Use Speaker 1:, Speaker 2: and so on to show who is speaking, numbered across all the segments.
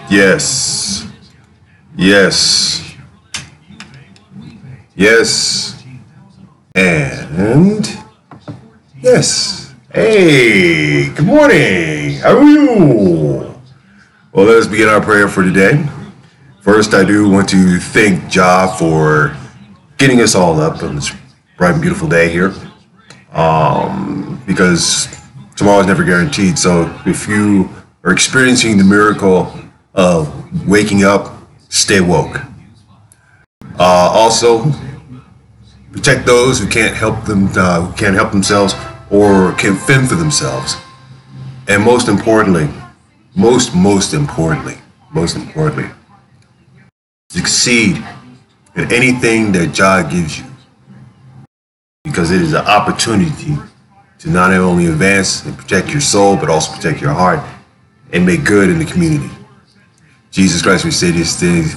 Speaker 1: Yes. Yes. Yes. And yes. Hey, good morning. How are you? Well, let us begin our prayer for today. First, I do want to thank Jah for getting us all up on this bright and beautiful day here. Because tomorrow is never guaranteed. So if you are experiencing the miracle of waking up, stay woke. Also, protect those who can't help themselves or can fend for themselves. And most importantly, succeed in anything that Jah gives you, because it is an opportunity to not only advance and protect your soul, but also protect your heart and make good in the community. Jesus Christ, we say these things.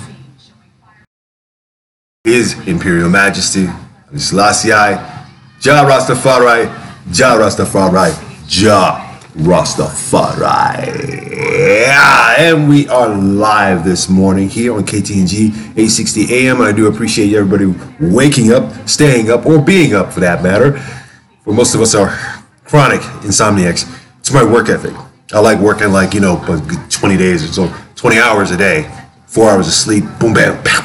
Speaker 1: His Imperial Majesty, Selassie, Jah Rastafari, Jah Rastafari, Jah Rastafari. Yeah, and we are live this morning here on Ktng 860 AM. And I do appreciate everybody waking up, staying up, or being up for that matter. For most of us are chronic insomniacs. It's my work ethic. I like working like, 20 days or so, 20 hours a day, 4 hours of sleep, boom, bam, bam,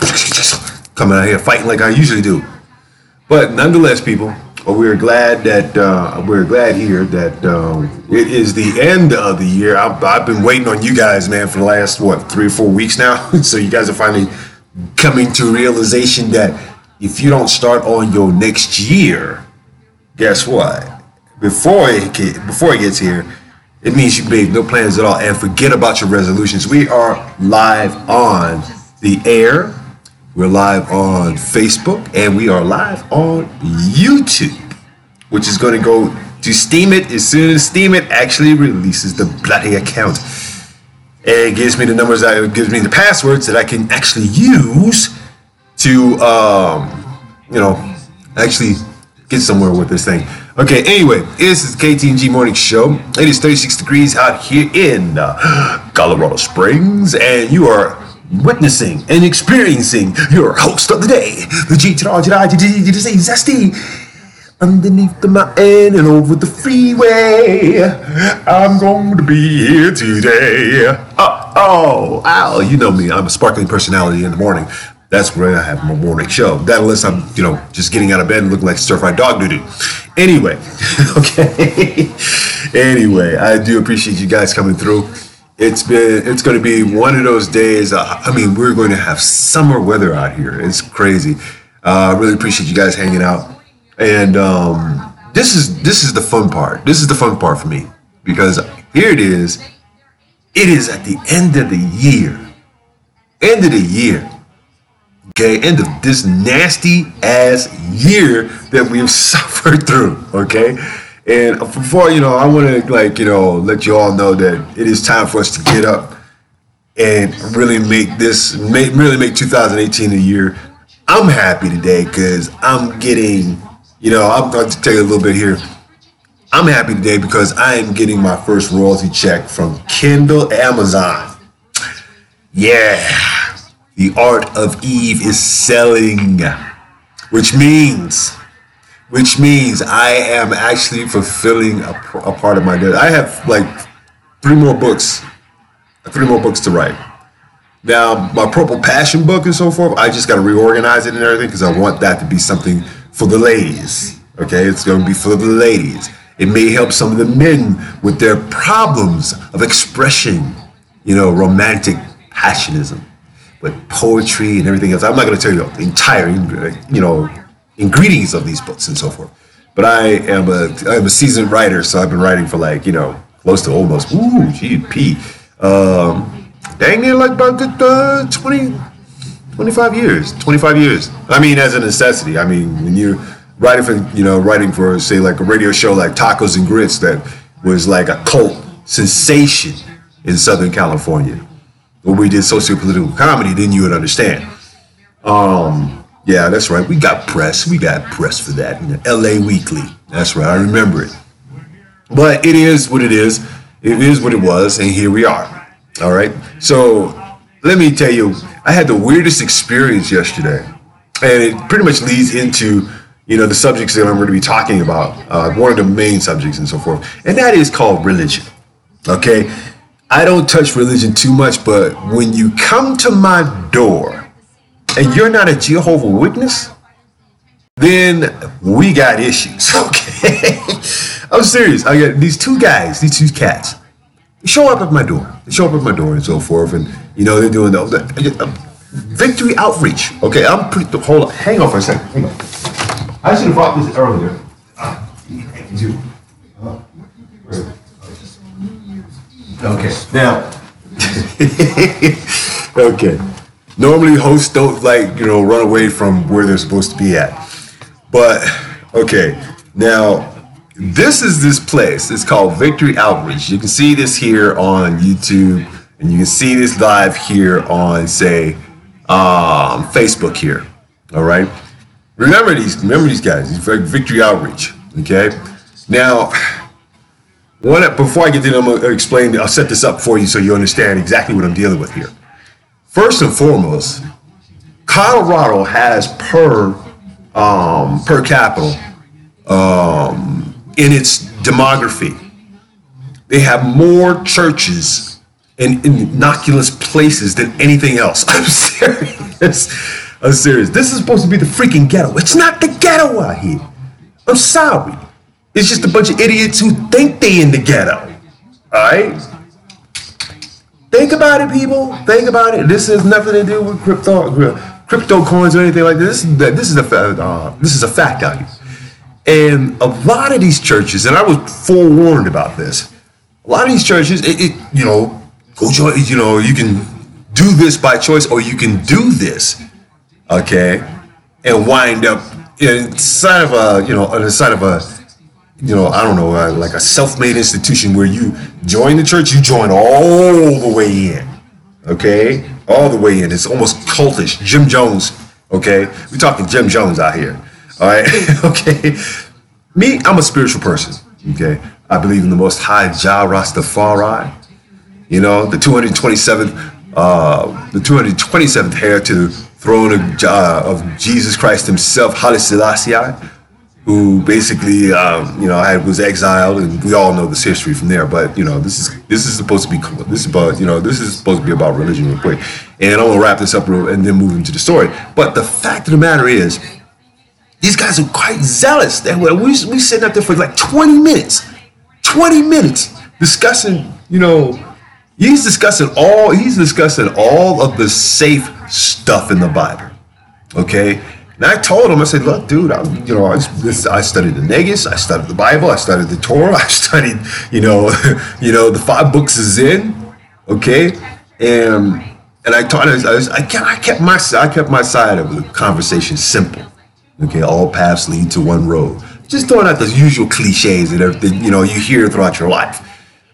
Speaker 1: coming out here fighting like I usually do. But nonetheless, people, we're glad here that it is the end of the year. I've been waiting on you guys, man, for the last 3 or 4 weeks now. So you guys are finally coming to realization that if you don't start on your next year, guess what? Before it gets here, it means you made no plans at all, and forget about your resolutions. We are live on the air. We're live on Facebook, and we are live on YouTube, which is going to go to Steam it as soon as Steam it actually releases the bloody account. And it gives me the numbers, it gives me the passwords that I can actually use to, actually get somewhere with this thing. Okay, anyway, this is the KTNG Morning Show. It is 36 degrees out here in Colorado Springs, and you are witnessing and experiencing your host of the day, the Zesty, underneath the mountain and over the freeway. I'm going to be here today. Oh, you know me. I'm a sparkling personality in the morning. That's where I have my morning show. That unless I'm, just getting out of bed and looking like stir-fried dog doo-doo. Anyway, okay. Anyway, I do appreciate you guys coming through. It's going to be one of those days. We're going to have summer weather out here. It's crazy. I really appreciate you guys hanging out. And this is the fun part. This is the fun part for me, because here it is. It is at the end of the year. End of the year. Okay, end of this nasty ass year that we've suffered through. Okay. And before, I want to let you all know that it is time for us to get up and really make 2018 a year. I'm happy today because I'm getting, I'm going to tell you a little bit here. I'm happy today because I am getting my first royalty check from Kindle Amazon. Yeah, The Art of Eve is selling, which means I am actually fulfilling a part of my day. I have three more books to write. Now, my Purple Passion book and so forth, I just got to reorganize it and everything because I want that to be something for the ladies. Okay, it's going to be for the ladies. It may help some of the men with their problems of expression, romantic passionism, with poetry and everything else. I'm not going to tell you the entire, ingredients of these books and so forth. But I'm a seasoned writer, so I've been writing for close to almost dang near about good 25 years. 25 years. As a necessity. When you're writing for say like a radio show like Tacos and Grits that was like a cult sensation in Southern California. When we did socio-political comedy, then you would understand. Yeah, that's right. We got press. We got press for that. LA Weekly. That's right. I remember it. But it is what it is. It is what it was. And here we are. All right. So let me tell you, I had the weirdest experience yesterday. And it pretty much leads into, the subjects that I'm going to be talking about. One of the main subjects and so forth. And that is called religion. Okay. I don't touch religion too much, but when you come to my door, and you're not a Jehovah's Witness, then we got issues, okay? I'm serious. I got these two guys, these two cats. They show up at my door. And so forth, and they're doing the victory outreach. Okay, hold on, hang on for a second. Hang on. I should have brought this earlier. Okay, now. Okay. Normally hosts don't run away from where they're supposed to be at. But, okay, now, this place. It's called Victory Outreach. You can see this here on YouTube, and you can see this live here on, say, Facebook here, all right? Remember these guys, Victory Outreach, okay? Now, before I get to them, I'm going to I'll set this up for you so you understand exactly what I'm dealing with here. First and foremost, Colorado has per capita in its demography, they have more churches and innocuous places than anything else. I'm serious. This is supposed to be the freaking ghetto. It's not the ghetto out here. I'm sorry. It's just a bunch of idiots who think they in the ghetto. All right. Think about it, people. Think about it. This has nothing to do with crypto coins or anything like this. This is a fact out here. And a lot of these churches, and I was forewarned about this. A lot of these churches, go join. You can do this by choice, or you can do this, okay, and wind up inside of a I don't know, like a self-made institution where you join the church, you join all the way in, okay? All the way in. It's almost cultish. Jim Jones, okay? We're talking Jim Jones out here, all right? Okay? Me, I'm a spiritual person, okay? I believe in the Most High Jah Rastafari, the 227th heir to the throne of Jesus Christ himself, Haile Selassie, who basically, was exiled, and we all know this history from there. But this is supposed to be about religion real quick, and I'm gonna wrap this up and then move into the story. But the fact of the matter is, these guys are quite zealous. We sitting up there for like 20 minutes discussing. He's discussing all of the safe stuff in the Bible. Okay. And I told him, I said, look, dude, I studied the Negus, I studied the Bible, I studied the Torah, I studied, the 5 books of Zen, okay? And I taught I kept my side of the conversation simple, okay? All paths lead to one road. Just throwing out those usual cliches and everything, you hear throughout your life.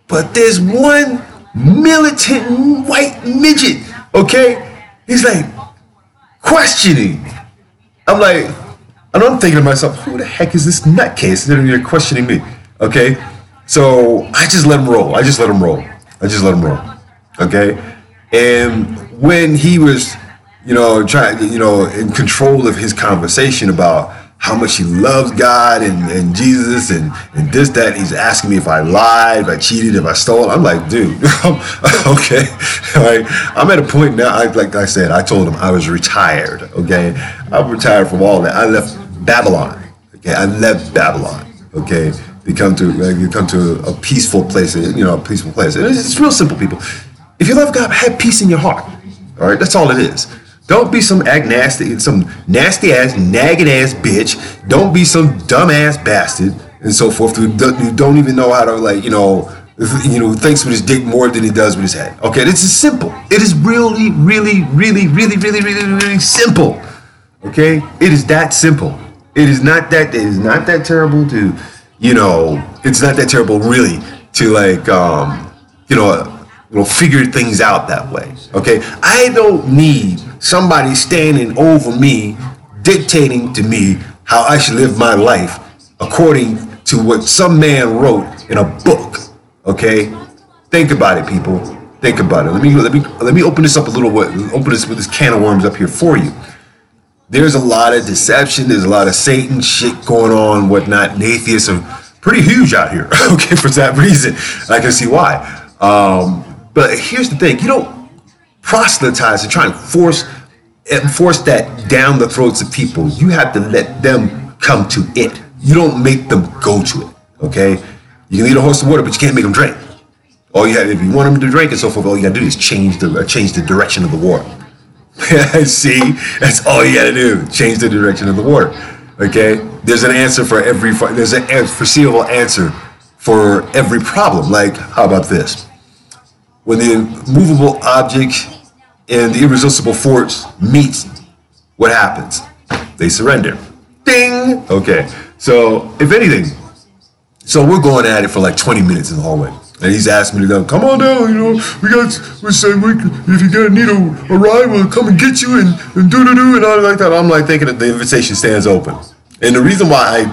Speaker 1: But there's one militant white midget, okay? He's like questioning. I'm thinking to myself, who the heck is this nutcase that you're questioning me? Okay, so I just let him roll. Okay, and when he was, in control of his conversation about how much he loves God and Jesus and this, that, he's asking me if I lied, if I cheated, if I stole. I'm like, dude, okay. All right. I'm at a point now, like I said, I told him I was retired, okay. I'm retired from all that. I left Babylon, okay. Okay. You come to a peaceful place, And it's real simple, people. If you love God, have peace in your heart, all right. That's all it is. Don't be some nasty ass, nagging ass bitch. Don't be some dumb ass bastard and so forth who don't even know how to thinks with his dick more than he does with his head. Okay, this is simple. It is really, really, really, really, really, really, really simple. Okay, it is that simple. It is not that terrible to, it's not that terrible really to like, figure things out that way. Okay. I don't need somebody standing over me, dictating to me how I should live my life according to what some man wrote in a book. Okay. Think about it, people. Think about it. Let me open this up a little bit. Open this with this can of worms up here for you. There's a lot of deception. There's a lot of Satan shit going on, whatnot. And atheists are pretty huge out here. Okay, for that reason, I can see why. But here's the thing: you don't proselytize and try and force that down the throats of people. You have to let them come to it. You don't make them go to it. Okay, you can lead a horse to water, but you can't make them drink. All you have, if you want them to drink and so forth, all you gotta do is change the direction of the water. See, that's all you gotta do. Change the direction of the water. Okay, there's an answer for every. There's a foreseeable answer for every problem. Like, how about this? When the immovable object and the irresistible force meets, what happens? They surrender. Ding. Okay. So, if anything, so we're going at it for like 20 minutes in the hallway. And he's asked me to go, come on down, we're saying, if you're going to need a ride, we'll come and get you and do and all like that. I'm like thinking that the invitation stands open. And the reason why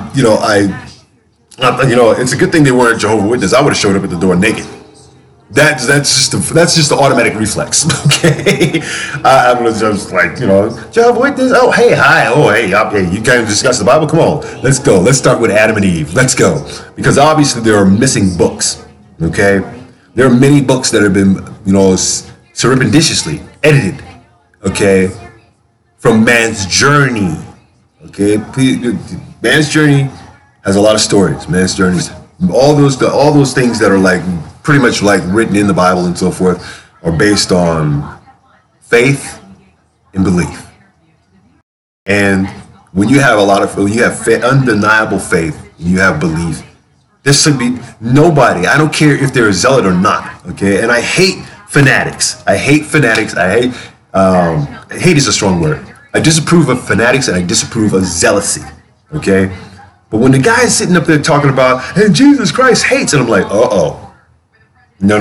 Speaker 1: it's a good thing they weren't Jehovah's Witnesses. I would have showed up at the door naked. That's just the automatic reflex. Okay. I was just like, Jehovah's Witness. Oh, hey, hi. Oh, hey, you can't discuss the Bible. Come on. Let's go. Let's start with Adam and Eve. Let's go. Because obviously there are missing books. Okay, there are many books that have been, surreptitiously edited, okay, from man's journey. Okay, man's journey has a lot of stories. Man's journeys, all those things that are like pretty much like written in the Bible and so forth are based on faith and belief. And when you have undeniable faith, and you have belief. There should be nobody. I don't care if they're a zealot or not. Okay, and I hate fanatics. Hate is a strong word. I disapprove of fanatics and I disapprove of zealousy. Okay, but when the guy is sitting up there talking about, hey, Jesus Christ hates, and I'm like, no.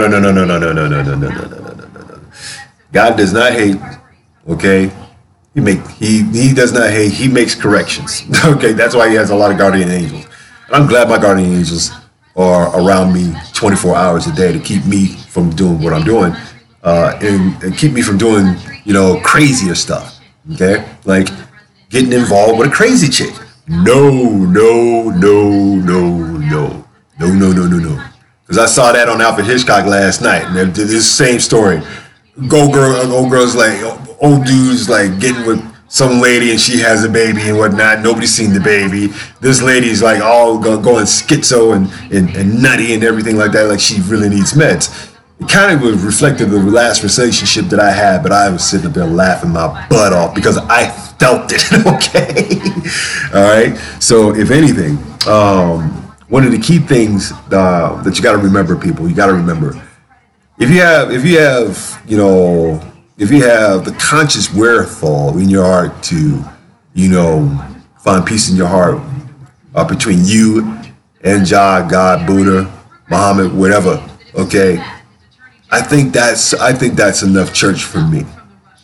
Speaker 1: God does not hate. Okay, he does not hate. He makes corrections. Okay, that's why he has a lot of guardian angels. I'm glad my guardian angels are around me 24 hours a day to keep me from doing what I'm doing, and keep me from doing, crazier stuff. Okay, like getting involved with a crazy chick. No. Because I saw that on Alfred Hitchcock last night, and they did this same story. Old girls like old dudes like getting with some lady and she has a baby and whatnot. Nobody's seen the baby. This lady's like all going schizo and nutty and everything like that. Like she really needs meds. It kind of was reflective of the last relationship that I had, but I was sitting up there laughing my butt off because I felt it. Okay. All right. So if anything, one of the key things that you got to remember, people, you got to remember, if you have the conscious wherewithal in your heart to, find peace in your heart between you and Jah, God, Buddha, Muhammad, whatever. Okay, I think that's enough church for me.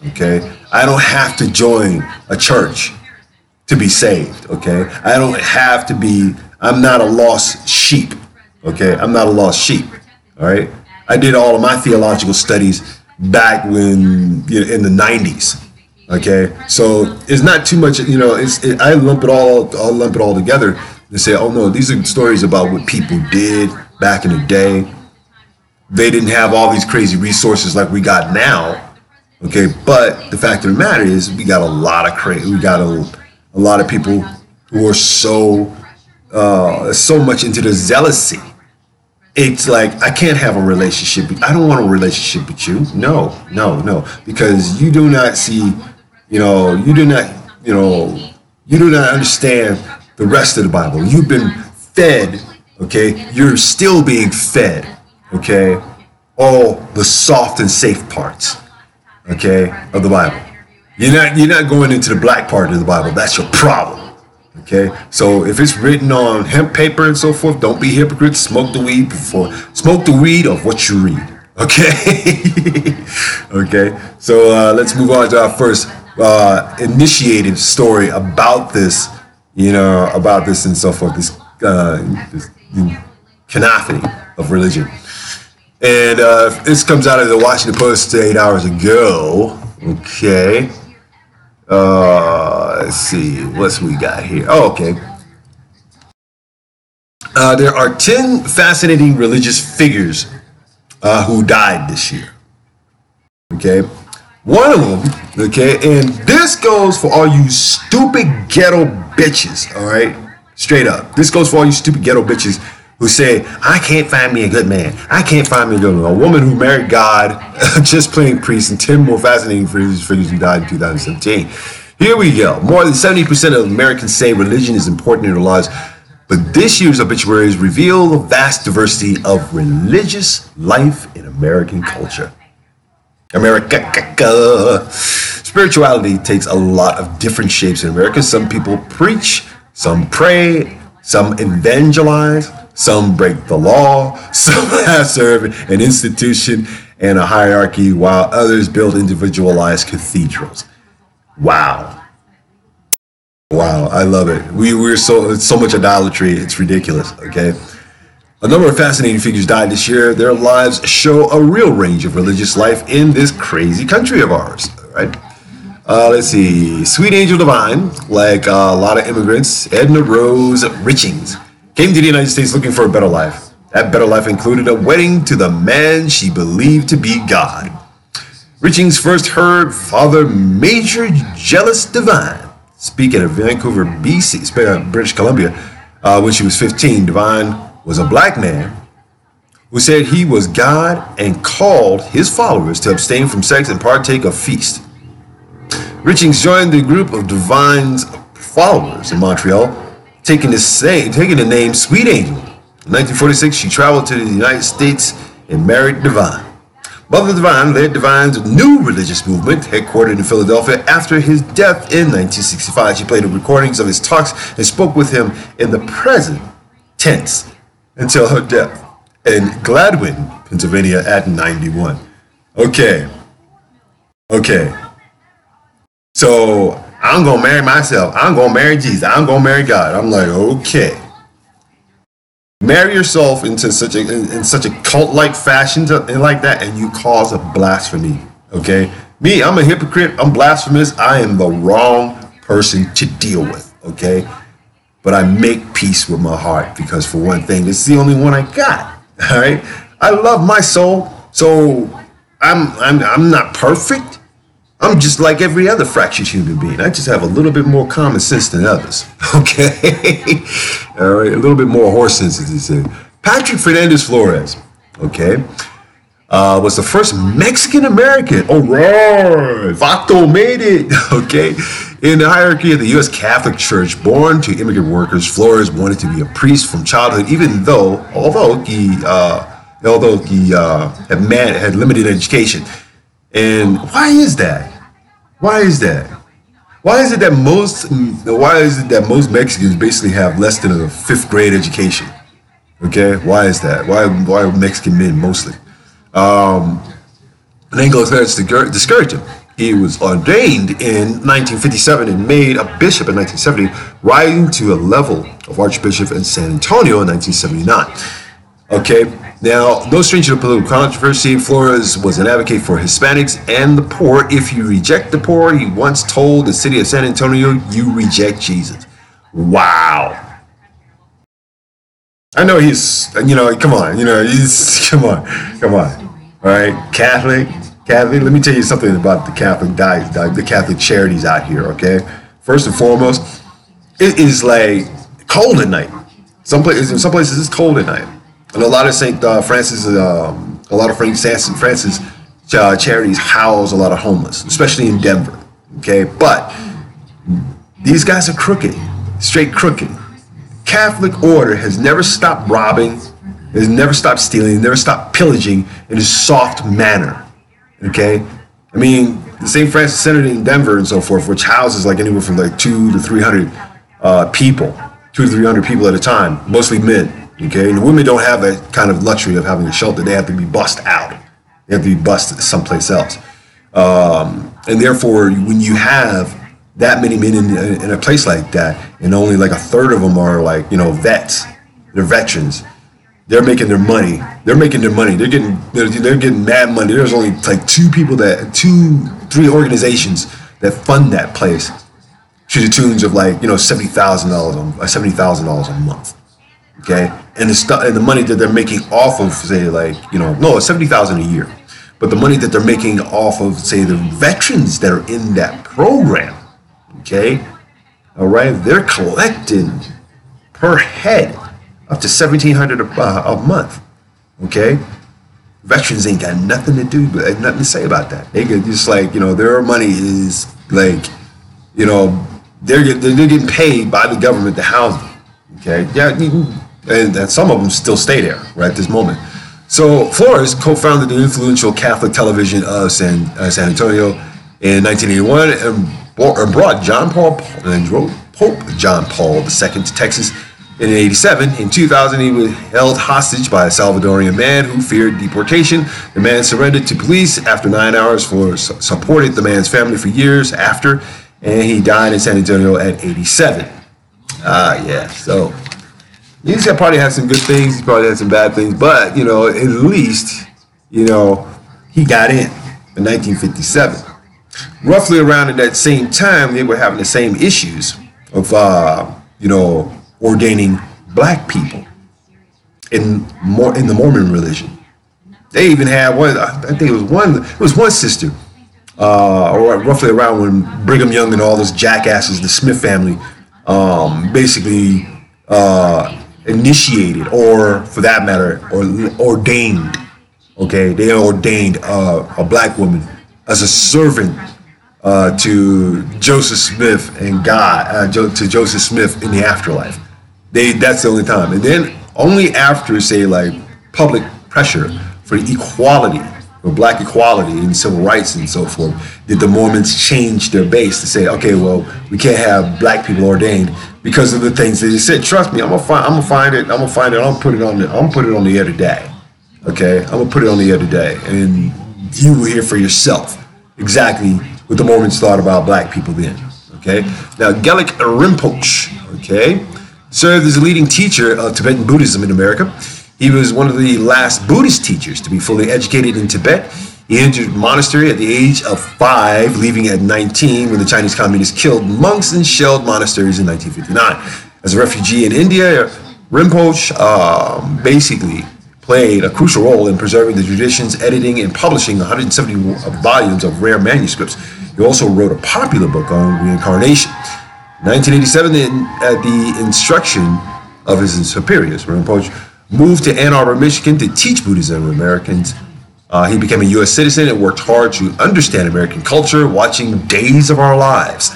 Speaker 1: Okay, I don't have to join a church to be saved. Okay, I don't have to be. I'm not a lost sheep. Okay, I'm not a lost sheep. All right, I did all of my theological studies back when in the 90s. Okay, so it's not too much. I lump it all together and say, oh no, these are stories about what people did back in the day. They didn't have all these crazy resources like we got now. Okay, but the fact of the matter is, we got a lot of people who are so much into the zealousy. It's like, I can't have a relationship. I don't want a relationship with you. No, because you do not see, you do not understand the rest of the Bible. You've been fed, okay? You're still being fed, okay? All the soft and safe parts, okay, of the Bible. You're not going into the black part of the Bible. That's your problem, okay? Okay, so if it's written on hemp paper and so forth, don't be hypocrites. Smoke the weed of what you read. Okay. Okay, so let's move on to our first initiative story about this, about this and so forth, this cacophony of religion. And this comes out of the Washington Post 8 hours ago. Okay. Let's see. What's we got here? Oh, okay. There are 10 fascinating religious figures who died this year. Okay. One of them, okay, and this goes for all you stupid ghetto bitches, all right? Straight up. This goes for all you stupid ghetto bitches who say, I can't find me a good man. I can't find me a good man. A woman who married God, just playing priest, and 10 more fascinating figures who died in 2017. Here we go. More than 70% of Americans say religion is important in their lives, but this year's obituaries reveal the vast diversity of religious life in American culture. America. Spirituality takes a lot of different shapes in America. Some people preach, some pray, some evangelize, some break the law, some serve an institution and a hierarchy, while others build individualized cathedrals. Wow. Wow, I love it. It's so much idolatry, it's ridiculous, okay? A number of fascinating figures died this year. Their lives show a real range of religious life in this crazy country of ours, right? Let's see. Sweet Angel Divine, like a lot of immigrants, Edna Rose Richings, came to the United States looking for a better life. That better life included a wedding to the man she believed to be God. Richings first heard Father Major Jealous Divine speak at Vancouver, BC, British Columbia, when she was 15. Divine was a black man who said he was God and called his followers to abstain from sex and partake of feast. Richings joined the group of Divine's followers in Montreal, taking the name Sweet Angel. In 1946, she traveled to the United States and married Divine. Mother Divine led Divine's new religious movement, headquartered in Philadelphia, after his death in 1965. She played recordings of his talks and spoke with him in the present tense until her death in Gladwin, Pennsylvania at 91. Okay. So I'm going to marry myself. I'm going to marry Jesus. I'm going to marry God. I'm like, okay. Marry yourself in such a cult-like fashion like that, and you cause a blasphemy, okay? Me, I'm a hypocrite. I'm blasphemous. I am the wrong person to deal with, okay? But I make peace with my heart because, for one thing, it's the only one I got. All right, I love my soul, so I'm not perfect. I'm just like every other fractured human being. I just have a little bit more common sense than others. Okay, all right, a little bit more horse sense, as they say. Patrick Fernandez Flores, okay, was the first Mexican American. All right, Vato made it. Okay, in the hierarchy of the U.S. Catholic Church, born to immigrant workers, Flores wanted to be a priest from childhood, although he had limited education. And why is that? Why is it that most Mexicans basically have less than a 5th grade education? Okay, why is that? Why Mexican men mostly? An Anglo-Saxon discouraged him. He was ordained in 1957 and made a bishop in 1970, rising to a level of archbishop in San Antonio in 1979. Okay, now, no stranger to political controversy, Flores was an advocate for Hispanics and the poor. If you reject the poor, he once told the city of San Antonio, you reject Jesus. Wow. I know he's, come on. All right, Catholic, let me tell you something about the Catholic diet, the Catholic charities out here, okay? First and foremost, it is like cold at night. In some places it's cold at night. And a lot of St. Francis charities house a lot of homeless, especially in Denver. Okay, but these guys are crooked, straight crooked. Catholic order has never stopped robbing, has never stopped stealing, never stopped pillaging in a soft manner. Okay, I mean the St. Francis Center in Denver and so forth, which houses like anywhere from like 200 to 300 people, 200 to 300 people at a time, mostly men. Okay, and the women don't have that kind of luxury of having a shelter. They have to be bussed out. They have to be bussed someplace else. And therefore, when you have that many men in a place like that, and only like a third of them are like, you know, vets, they're veterans. They're making their money. They're making their money. They're getting mad money. There's only like three organizations that fund that place to the tunes of like, you know, $70,000 a month. Okay, and the money that they're making off of, say, like, you know, no, it's $70,000 a year, but the money that they're making off of, say, the veterans that are in that program, okay, all right, they're collecting per head up to $1,700 a month, okay. Veterans ain't got nothing to do, nothing to say about that. They get just like, you know, their money is like, you know, they're getting paid by the government to house them. Okay, yeah, and some of them still stay there right at this moment. So Flores co-founded the influential Catholic television of San Antonio in 1981 and brought Pope John Paul II to Texas in 1987. In 2000, he was held hostage by a Salvadorian man who feared deportation. The man surrendered to police after 9 hours. Supported the man's family for years after, and he died in San Antonio at 87. Yeah, so he's probably had some good things, he probably had some bad things, but, you know, at least, you know, he got in 1957. Roughly around at that same time, they were having the same issues of, you know, ordaining black people in the Mormon religion. They even had one, I think it was one sister, or roughly around when Brigham Young and all those jackasses, the Smith family, basically initiated, or for that matter, or ordained. Okay, they ordained a black woman as a servant to Joseph Smith and God, to Joseph Smith in the afterlife. That's the only time, and then only after, say, like public pressure for equality, for black equality and civil rights and so forth, did the Mormons change their base to say, okay, well, we can't have black people ordained because of the things that they said. Trust me, I'm gonna find it. I'll put it on the air today. Okay, I'm gonna put it on the air today, and you will hear for yourself exactly what the Mormons thought about black people then. Okay, now Gelik Rinpoche, okay, served as a leading teacher of Tibetan Buddhism in America. He was one of the last Buddhist teachers to be fully educated in Tibet. He entered the monastery at the age of 5, leaving at 19 when the Chinese communists killed monks and shelled monasteries in 1959. As a refugee in India, Rinpoche basically played a crucial role in preserving the traditions, editing and publishing 170 volumes of rare manuscripts. He also wrote a popular book on reincarnation. In 1987, at the instruction of his superiors, Rinpoche moved to Ann Arbor, Michigan to teach Buddhism to Americans. He became a U.S. citizen and worked hard to understand American culture, watching Days of Our Lives.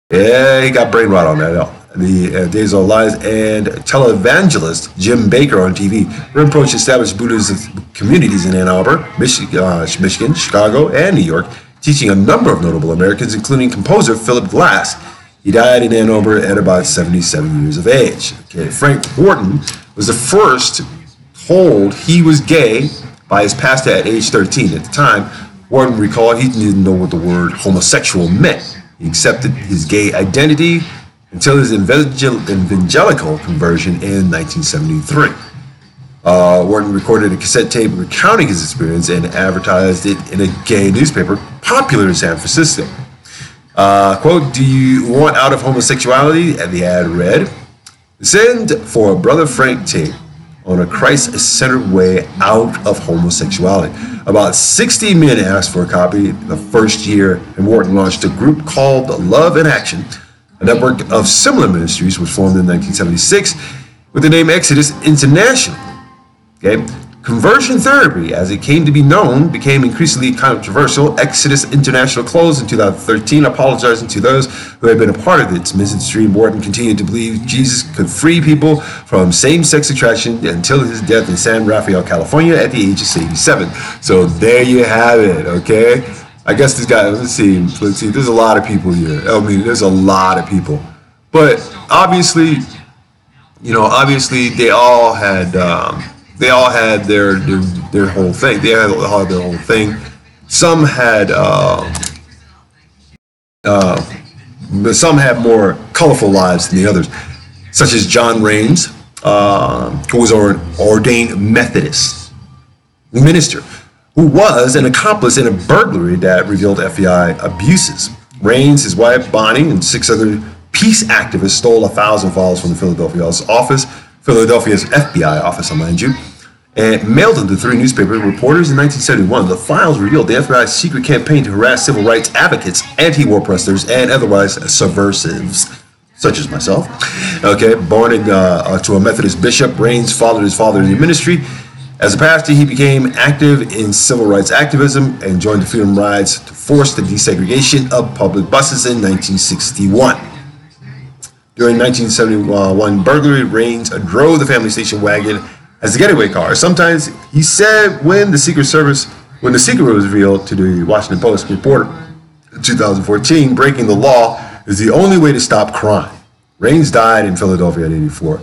Speaker 1: Yeah, he got brain rot on that. The Days of Our Lives, and televangelist Jim Baker on TV. Rinpoche established Buddhist communities in Ann Arbor, Michigan, Chicago, and New York, teaching a number of notable Americans, including composer Philip Glass. He died in Ann Arbor at about 77 years of age. Okay, Frank Wharton was the first told he was gay by his pastor at age 13. At the time, Wharton recalled he didn't know what the word homosexual meant. He accepted his gay identity until his evangelical conversion in 1973. Wharton recorded a cassette tape recounting his experience and advertised it in a gay newspaper popular in San Francisco. Quote, "Do you want out of homosexuality?" And the ad read, "Send for Brother Frank tape on a Christ-centered way out of homosexuality." About 60 men asked for a copy the first year, and Wharton launched a group called Love in Action. A network of similar ministries was formed in 1976 with the name Exodus International. Okay? Conversion therapy, as it came to be known, became increasingly controversial. Exodus International closed in 2013, apologizing to those who had been a part of its ministry. Wharton continued to believe Jesus could free people from same-sex attraction until his death in San Rafael, California, at the age of 87. So there you have it, okay? I guess this guy, let's see, there's a lot of people here. I mean, there's a lot of people. But obviously, obviously they all had their whole thing. They had all their whole thing. Some had but some had more colorful lives than the others, such as John Raines, who was an ordained Methodist minister, who was an accomplice in a burglary that revealed FBI abuses. Raines, his wife Bonnie, and 6 other peace activists stole 1,000 files from the Philadelphia's FBI office, mind you, and mailed them to 3 newspaper reporters in 1971. The files revealed the FBI's secret campaign to harass civil rights advocates, anti-war protesters, and otherwise subversives, such as myself. Okay, born to a Methodist bishop, Raines followed his father in the ministry. As a pastor, he became active in civil rights activism and joined the Freedom Rides to force the desegregation of public buses in 1961. During 1971 burglary, Raines drove the family station wagon as a getaway car. Sometimes he said when the secret was revealed to the Washington Post reporter in 2014, breaking the law is the only way to stop crime. Raines died in Philadelphia at 84.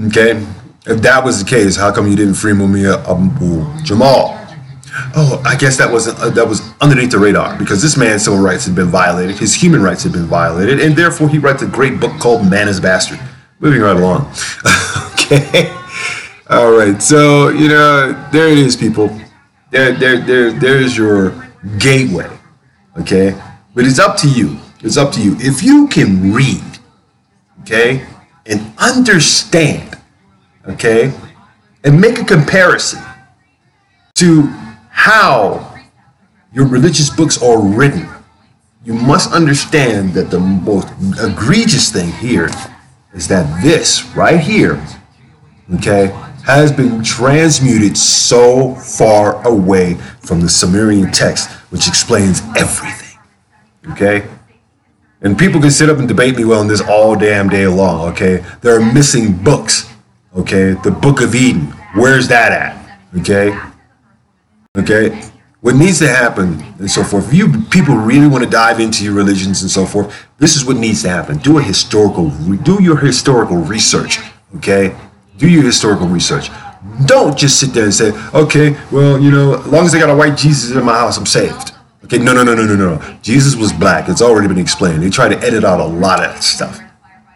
Speaker 1: Okay, if that was the case, how come you didn't free Mumia Abu-Jamal? Oh, I guess that was underneath the radar, because this man's civil rights had been violated, his human rights had been violated, and therefore he writes a great book called Man is Bastard. Moving right along. Okay. All right. So, there it is, people. There's your gateway. Okay. But it's up to you. It's up to you. If you can read, okay, and understand, okay, and make a comparison to how your religious books are written, you must understand that the most egregious thing here is that this right here, okay, has been transmuted so far away from the Sumerian text, which explains everything, okay? And people can sit up and debate me on this all damn day long, okay? There are missing books, okay? The Book of Eden, where's that at, okay? Okay? What needs to happen and so forth, if you people really want to dive into your religions and so forth, this is what needs to happen. Do your historical research, okay? Do your historical research. Don't just sit there and say, okay, well, as long as I got a white Jesus in my house, I'm saved. Okay, no. Jesus was black. It's already been explained. They tried to edit out a lot of that stuff.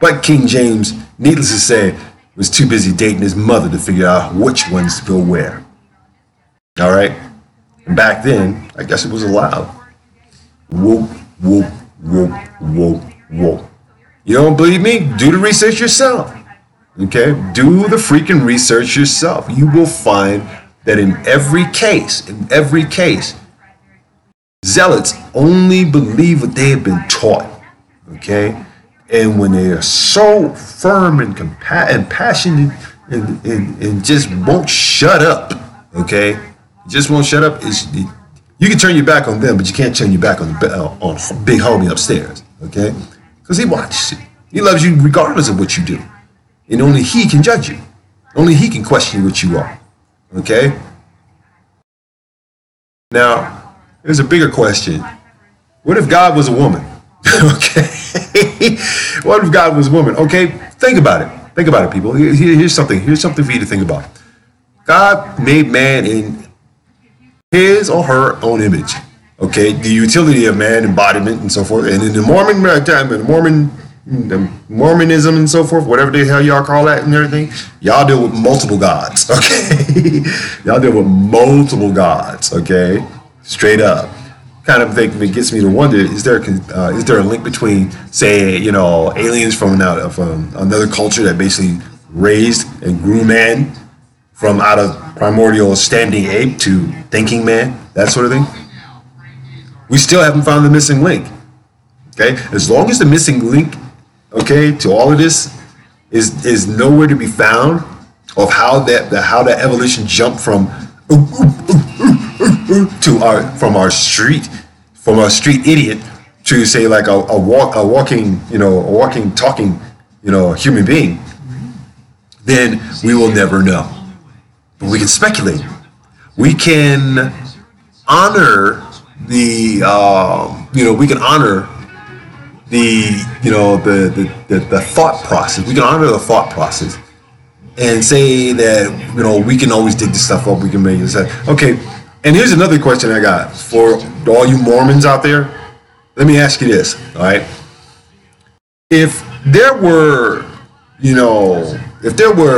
Speaker 1: But King James, needless to say, was too busy dating his mother to figure out which ones to go where. All right? And back then, I guess it was allowed. Whoop. You don't believe me? Do the research yourself. Okay? Do the freaking research yourself. You will find that in every case, zealots only believe what they have been taught. Okay? And when they are so firm and passionate and just won't shut up, okay? Just won't shut up. You can turn your back on them, but you can't turn your back on big homie upstairs, okay? Because he watches you. He loves you regardless of what you do. And only he can judge you. Only he can question what you are, okay? Now, there's a bigger question. What if God was a woman? Okay? What if God was a woman? Okay, think about it. Think about it, people. Here's something for you to think about. God made man in his or her own image. Okay, the utility of man, embodiment, and so forth. And in the Mormonism and so forth, whatever the hell y'all call that and everything, y'all deal with multiple gods. Okay, y'all deal with multiple gods. Okay, straight up. Kind of thing that gets me to wonder: is there a link between, say, aliens from another culture that basically raised and grew man from out of primordial standing ape to thinking man, that sort of thing? We still haven't found the missing link. Okay, as long as the missing link, okay, to all of this is nowhere to be found of how that evolution jumped from our street idiot to, say, like a walking talking human being, then we will never know. But we can speculate. We can honor the the thought process. We can honor the thought process and say that, we can always dig this stuff up. We can make it. Okay. And here's another question I got for all you Mormons out there. Let me ask you this. All right. If there were,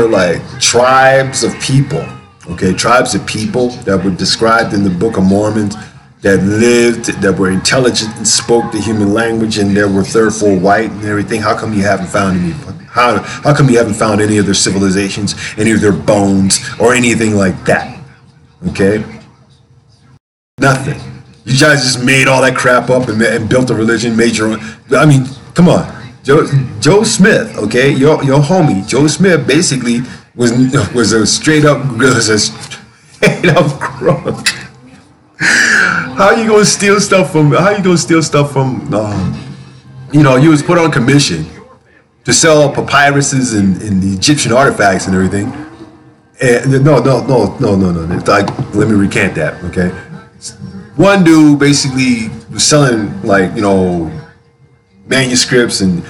Speaker 1: like tribes of people, tribes of people that were described in the Book of Mormon, that lived, that were intelligent and spoke the human language, and they were therefore white and everything, how come you haven't found any? How come you haven't found any of their civilizations, any of their bones, or anything like that? Okay, nothing. You guys just made all that crap up and built a religion, made your own. I mean, come on, Joe Smith, okay, your homie Joe Smith basically was a straight up crook. How you gonna steal stuff from? You was put on commission to sell papyruses and the Egyptian artifacts and everything. And no. Like, let me recant that. Okay, one dude basically was selling manuscripts and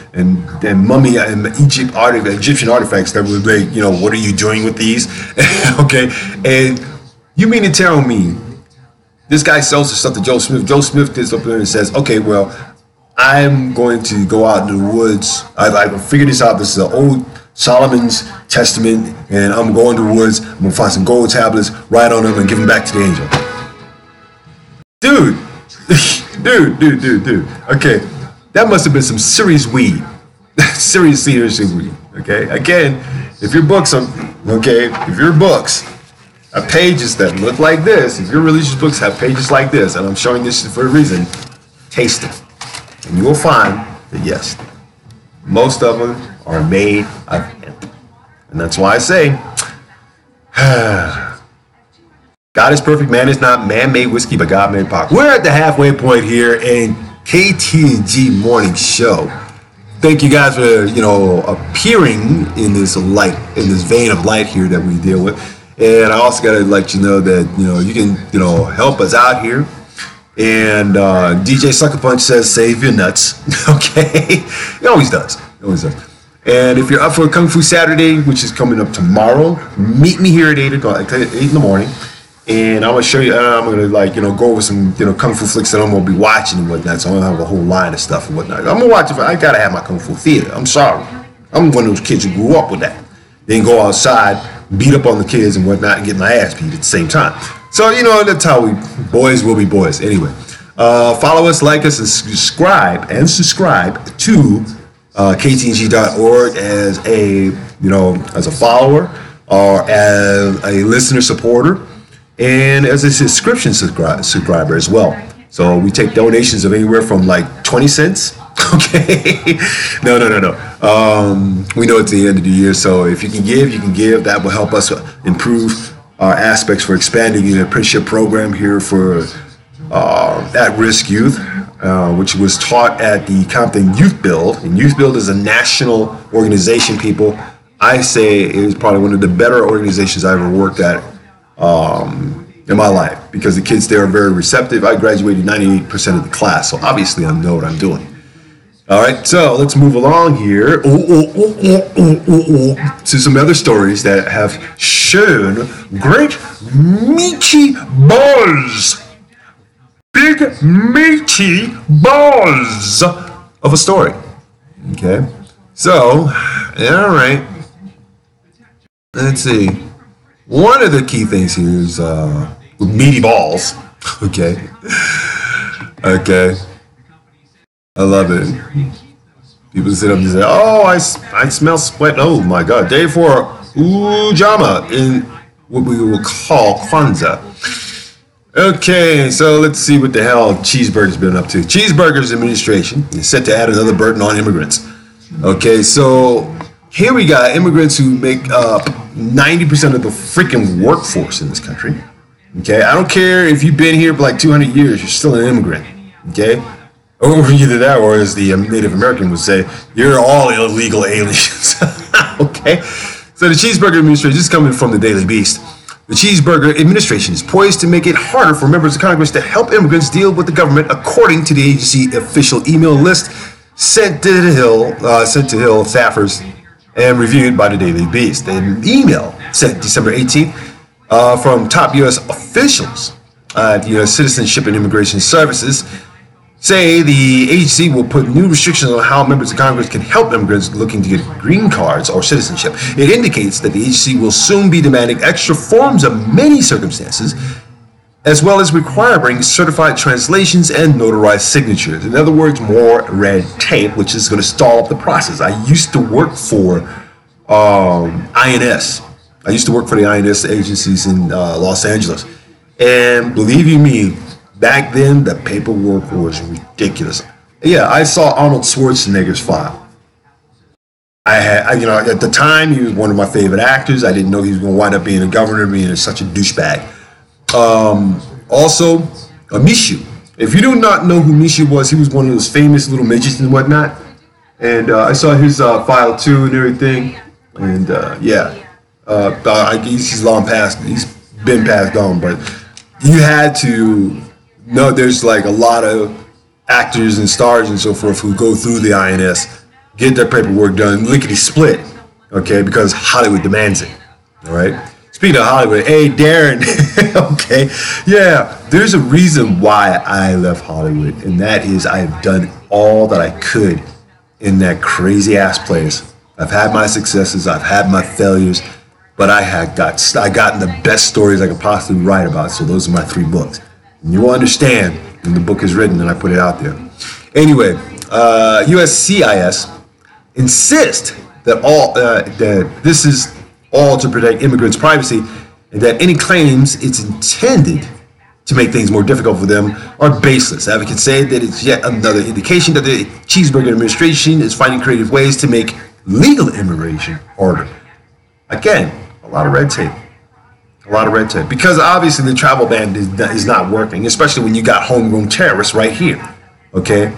Speaker 1: mummy and Egyptian artifacts that were like, what are you doing with these? Okay, and you mean to tell me this guy sells the stuff to Joe Smith? Joe Smith gets up there and says, okay, well, I'm going to go out in the woods. I figured this out. This is an old Solomon's Testament, and I'm going to the woods. I'm going to find some gold tablets, write on them, and give them back to the angel. Dude. Okay, that must have been some serious weed. serious weed. Okay, again, if your books have pages that look like this, if your religious books have pages like this, and I'm showing this for a reason, taste it. And you will find that yes, most of them are made of hemp. And that's why I say, God is perfect, man is not. Man made whiskey, but God made pop. We're at the halfway point here in Ktng Morning Show. Thank you guys for, appearing in this vein of light here that we deal with. And I also got to let you know that, you can, help us out here. And DJ Sucker Punch says, save your nuts. Okay? It always does. And if you're up for Kung Fu Saturday, which is coming up tomorrow, meet me here at 8 in the morning. And I'm going to show you, I'm going to go over some, Kung Fu flicks that I'm going to be watching and whatnot. So I'm going to have a whole line of stuff and whatnot. I'm going to watch it. I got to have my Kung Fu theater. I'm sorry. I'm one of those kids who grew up with that. Then go outside, beat up on the kids and whatnot, and get my ass beat at the same time. So, that's how boys will be boys. Anyway, follow us, like us, and subscribe to ktng.org as a follower or as a listener supporter and as a subscription subscriber as well. So we take donations of anywhere from like 20 cents. Okay. No. We know it's the end of the year, so if you can give. That will help us improve our aspects for expanding the apprenticeship program here for at-risk youth, which was taught at the Compton Youth Build. And Youth Build is a national organization, people. I say it is probably one of the better organizations I ever worked at in my life, because the kids there are very receptive. I graduated 98% of the class, so obviously I know what I'm doing. All right, so let's move along here to some other stories that have shown great meaty balls. Big meaty balls of a story. Okay, so, all right. Let's see. One of the key things here is meaty balls. Okay. I love it. People sit up and say, oh, I smell sweat. Oh, my God. Day 4, Ujama in what we will call Kwanzaa. Okay, so let's see what the hell Cheeseburger's been up to. Cheeseburger's administration is set to add another burden on immigrants. Okay, so here we got immigrants who make up 90% of the freaking workforce in this country. Okay, I don't care if you've been here for like 200 years, you're still an immigrant. Okay? Or either that, or as the Native American would say, you're all illegal aliens. Okay? So the Cheeseburger administration, this is coming from the Daily Beast. The Cheeseburger administration is poised to make it harder for members of Congress to help immigrants deal with the government, according to the agency official email list. sent to Hill staffers and reviewed by the Daily Beast. An email sent December 18th from top U.S. officials at the U.S. Citizenship and Immigration Services say the agency will put new restrictions on how members of Congress can help immigrants looking to get green cards or citizenship. It indicates that the agency will soon be demanding extra forms of many circumstances, as well as requiring certified translations and notarized signatures. In other words, more red tape, which is going to stall up the process. I used to work for INS. I used to work for the INS agencies in Los Angeles. And believe you me, back then, the paperwork was ridiculous. Yeah, I saw Arnold Schwarzenegger's file. At the time, he was one of my favorite actors. I didn't know he was going to wind up being a governor, being such a douchebag. Also, Mishu. If you do not know who Mishu was, he was one of those famous little midgets and whatnot. And I saw his file too and everything. And he's long past. He's been passed on, but you had to know there's like a lot of actors and stars and so forth who go through the INS, get their paperwork done, lickety split, okay, because Hollywood demands it. All right. Speaking of Hollywood, hey Darren, okay, yeah, there's a reason why I left Hollywood, and that is I've done all that I could in that crazy ass place. I've had my successes, I've had my failures, but I gotten the best stories I could possibly write about. So those are my 3 books. And you will understand when the book is written and I put it out there. Anyway, USCIS insist that this is all to protect immigrants' privacy, and that any claims it's intended to make things more difficult for them are baseless. Advocates say that it's yet another indication that the Cheeseburger administration is finding creative ways to make legal immigration harder. Again, a lot of red tape. A lot of red tape. Because obviously the travel ban is not working, especially when you got homegrown terrorists right here. Okay?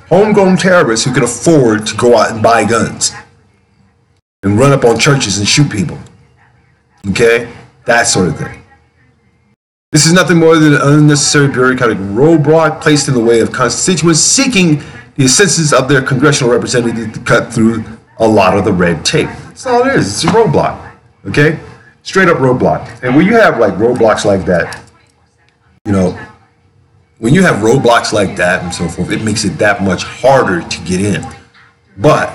Speaker 1: Homegrown terrorists who can afford to go out and buy guns and run up on churches and shoot people. Okay? That sort of thing. This is nothing more than an unnecessary bureaucratic roadblock placed in the way of constituents seeking the assistance of their congressional representative to cut through a lot of the red tape. That's all it is. It's a roadblock. Okay? Straight up roadblock. And when you have like roadblocks like that, when you have roadblocks like that and so forth, it makes it that much harder to get in. But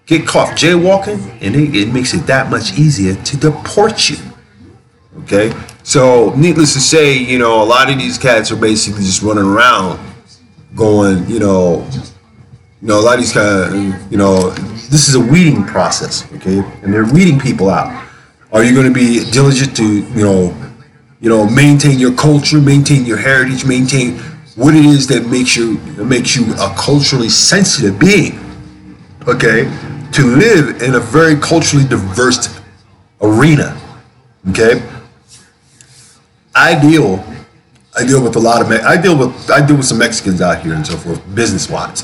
Speaker 1: get caught jaywalking, and it makes it that much easier to deport you. Okay? So, needless to say, a lot of these cats are basically just running around going, a lot of these guys, this is a weeding process, okay? And they're weeding people out. Are you going to be diligent to, maintain your culture, maintain your heritage, maintain what it is that makes you a culturally sensitive being, okay? To live in a very culturally diverse arena, okay? I deal with a lot of I deal with some Mexicans out here and so forth, business-wise,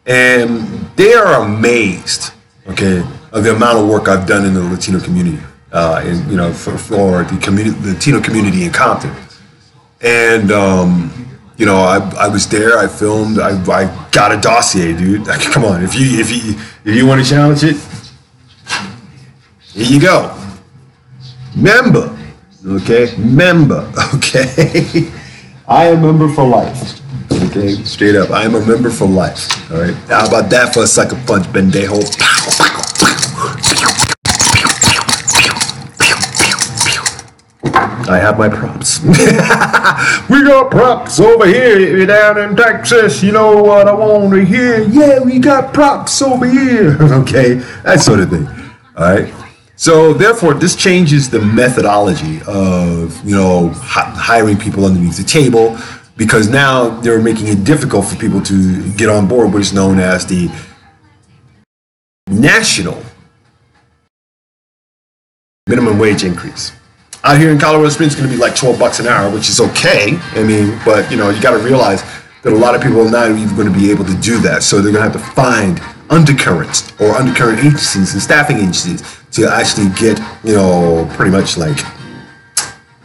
Speaker 1: and they are amazed, okay, of the amount of work I've done in the Latino community, for the Latino community in Compton, and I was there, I filmed, I got a dossier, dude. Come on, if you want to challenge it, here you go. Member, okay? I am a member for life, okay? Straight up, I am a member for life, all right? How about that for a sucker punch, pendejo? I have my props. We got props over here down in Texas. You know what I want to hear? Yeah, we got props over here. Okay, that sort of thing. All right. So therefore, this changes the methodology of hiring people underneath the table, because now they're making it difficult for people to get on board what is known as the national minimum wage increase. Out here in Colorado Springs, it's going to be like $12 an hour, which is okay. I mean, but you got to realize that a lot of people are not even going to be able to do that. So they're going to have to find undercurrent agencies and staffing agencies to actually get, pretty much like,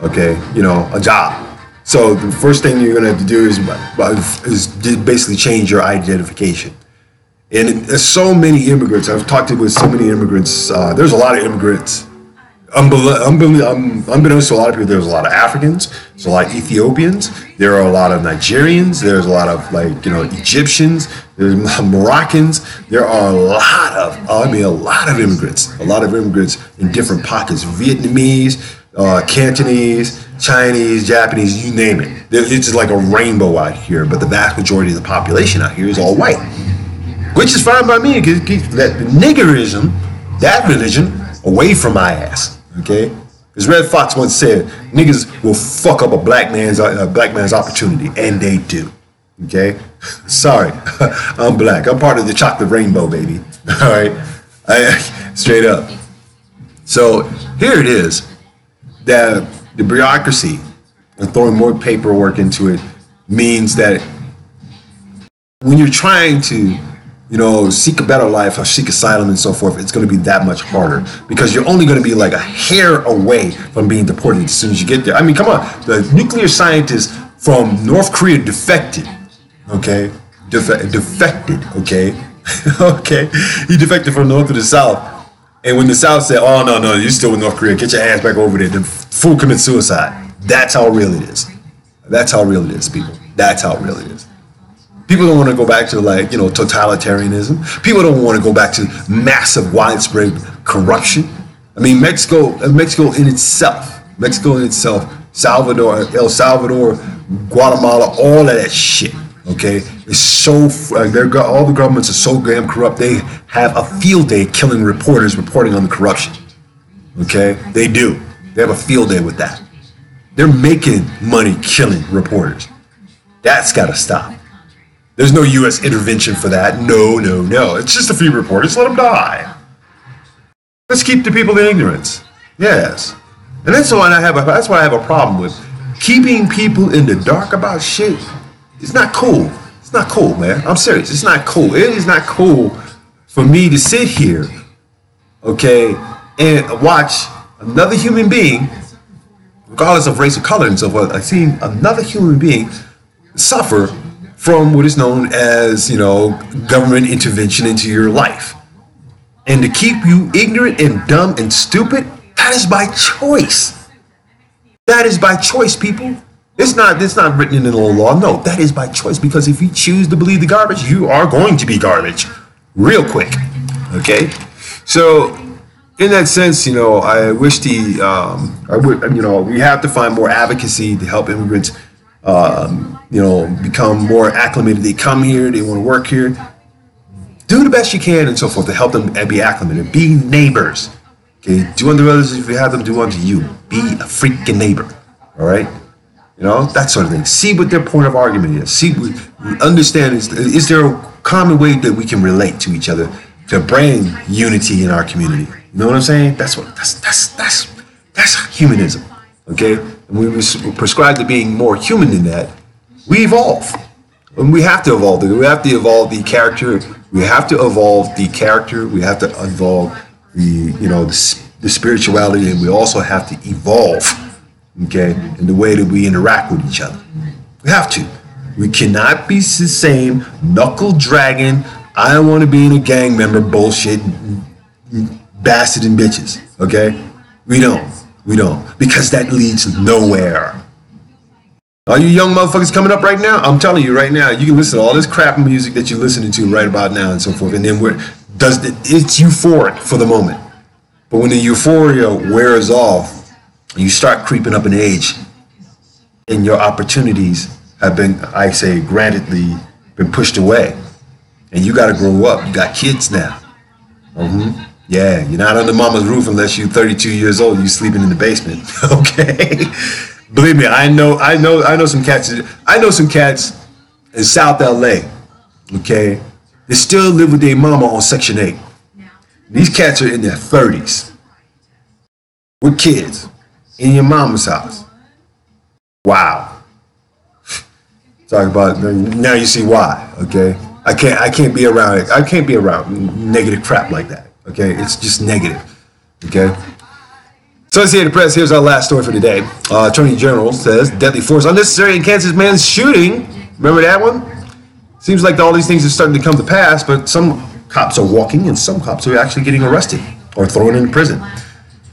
Speaker 1: okay, a job. So the first thing you're going to have to do is basically change your identification. And there's so many immigrants. I've talked with so many immigrants. There's a lot of immigrants. Unbeknownst to a lot of people, there's a lot of Africans. There's a lot of Ethiopians. There are a lot of Nigerians. There's a lot of Egyptians. There's Moroccans. There are a lot of immigrants. A lot of immigrants in different pockets. Vietnamese, Cantonese, Chinese, Japanese, you name it. It's just like a rainbow out here. But the vast majority of the population out here is all white, which is fine by me. Because that niggerism, that religion, away from my ass. Okay, because Red Fox once said, "Niggas will fuck up a black man's opportunity," and they do. Okay, sorry, I'm black. I'm part of the chocolate rainbow, baby. All right, straight up. So here it is, that the bureaucracy and throwing more paperwork into it means that when you're trying to seek a better life or seek asylum and so forth, it's going to be that much harder because you're only going to be like a hair away from being deported as soon as you get there. I mean, come on. The nuclear scientist from North Korea defected, okay? Defected, okay? Okay? He defected from North to the South. And when the South said, "Oh, no, you're still in North Korea, get your ass back over there," the fool commits suicide. That's how real it is. That's how real it is, people. That's how real it is. People don't want to go back to totalitarianism. People don't want to go back to massive, widespread corruption. I mean, Mexico in itself, El Salvador, Guatemala, all of that shit. Okay, it's so all the governments are so damn corrupt. They have a field day killing reporters reporting on the corruption. Okay, they do. They have a field day with that. They're making money killing reporters. That's got to stop. There's no U.S. intervention for that. No. It's just a few reporters. Let them die. Let's keep the people in ignorance. Yes. And that's why I have a problem with keeping people in the dark about shit. It's not cool. It's not cool, man. I'm serious. It's not cool. It is not cool for me to sit here, okay, and watch another human being, regardless of race or color and so forth, I've seen another human being suffer from what is known as, government intervention into your life. And to keep you ignorant and dumb and stupid, that is by choice. That is by choice, people. It's not written in the law. No, that is by choice, because if you choose to believe the garbage, you are going to be garbage real quick. Okay? So in that sense, I wish we have to find more advocacy to help immigrants become more acclimated. They come here, they want to work here. Do the best you can and so forth to help them be acclimated. Be neighbors. Okay, do unto others if you have them do unto you. Be a freaking neighbor. All right, that sort of thing. See what their point of argument is. Understand is there a common way that we can relate to each other to bring unity in our community? You know what I'm saying? That's humanism. Okay, and we prescribe to being more human than that. We evolve, and we have to evolve. We have to evolve the character. We have to evolve the character. We have to evolve the spirituality, and we also have to evolve, okay, in the way that we interact with each other. We have to. We cannot be the same knuckle dragging, I don't want to be in a gang member bullshit, bastard and bitches. Okay, we don't, because that leads nowhere. All you young motherfuckers coming up right now, I'm telling you right now, you can listen to all this crap music that you're listening to right about now and so forth, and then it's euphoric for the moment. But when the euphoria wears off, you start creeping up in age, and your opportunities have been, I say, grantedly been pushed away, and you got to grow up. You got kids now. Yeah, you're not under mama's roof unless you're 32 years old. You sleeping in the basement. Okay. Believe me, I know some cats. I know some cats in South LA, okay? They still live with their mama on Section 8. These cats are in their 30s with kids in your mama's house. Wow. Talk about, now you see why, okay? I can't be around negative crap like that, okay? It's just negative, okay? Associated Press, here's our last story for today. Attorney General says deadly force unnecessary in Kansas man's shooting. Remember that one? Seems like all these things are starting to come to pass, but some cops are walking and some cops are actually getting arrested or thrown into prison.